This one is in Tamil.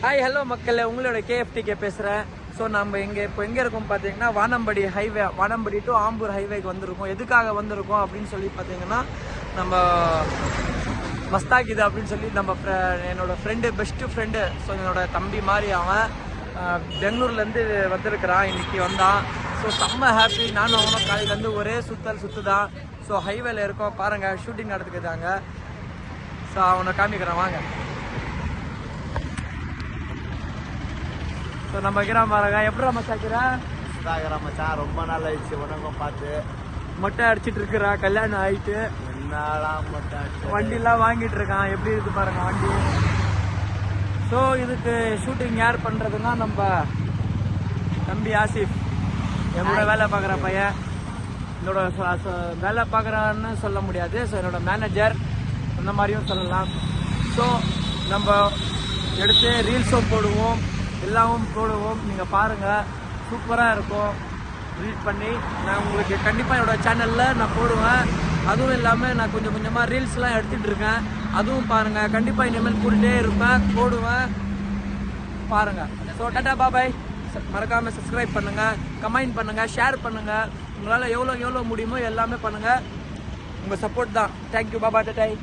ஹாய் ஹலோ மக்களே, உங்களோட KFTK பேசுகிறேன். ஸோ நம்ம இப்போ எங்கே இருக்கோம் பார்த்தீங்கன்னா, வானம்படி ஹைவே, வானம்படி டு ஆம்பூர் ஹைவேக்கு வந்திருக்கோம். எதுக்காக வந்திருக்கோம் அப்படின்னு சொல்லி பார்த்தீங்கன்னா, நம்ம மஸ்தாக் இது அப்படின்னு சொல்லி நம்ம என்னோட ஃப்ரெண்டு, பெஸ்ட்டு ஃப்ரெண்டு, ஸோ என்னோட தம்பி மாதிரி அவன் பெங்களூர்லேருந்து வந்திருக்கிறான். இன்னைக்கு வந்தான். ஸோ செம்ம ஹாப்பி. நானும் அவனும் காலையிலேருந்து ஒரே சுற்றுதான். ஸோ ஹைவேல இருக்கோம் பாருங்கள், ஷூட்டிங் நடத்துக்குதாங்க. ஸோ அவனை காமிக்கிறேன் வாங்க. ஸோ நம்ம கிராம பாருங்க, எப்படி மச்சான் ரொம்ப நாள் ஆயிடுச்சு உனக்கும் பார்த்து. மொட்டை அடிச்சிட்டு இருக்கிறா, கல்யாணம் ஆயிட்டு. என்னாலாம் மொட்டை அடிச்சு வண்டிலாம் வாங்கிட்டு இருக்கான். எப்படி இருக்கு பாருங்க வண்டி. ஸோ இதுக்கு ஷூட்டிங் யார் பண்ணுறதுன்னா நம்ம தம்பி ஆசிஃப், என்னோட வேலை பார்க்குற பையன். என்னோட வேலை பார்க்குறான்னு சொல்ல முடியாது, ஸோ என்னோட மேனேஜர் அந்த மாதிரியும் சொல்லலாம். ஸோ நம்ம எடுத்து ரீல்ஸும் போடுவோம், எல்லாமும் போடுவோம். நீங்கள் பாருங்கள், சூப்பராக இருக்கும். ரீட் பண்ணி நான் உங்களுக்கு கண்டிப்பாக என்னோடய சேனலில் நான் போடுவேன். அதுவும் இல்லாமல் நான் கொஞ்சம் கொஞ்சமாக ரீல்ஸ்லாம் எடுத்துகிட்டு இருக்கேன். அதுவும் பாருங்கள். கண்டிப்பாக இனிமேல் கூட்டிகிட்டே இருப்பேன், போடுவேன். பாருங்கள். ஸோ டாடா பாபாய். மறக்காமல் சப்ஸ்கிரைப் பண்ணுங்கள், கமெண்ட் பண்ணுங்கள், ஷேர் பண்ணுங்கள். உங்களால் எவ்வளோ முடியுமோ எல்லாமே பண்ணுங்கள். உங்கள் சப்போர்ட் தான். தேங்க்யூ பாபா, டாடாய்.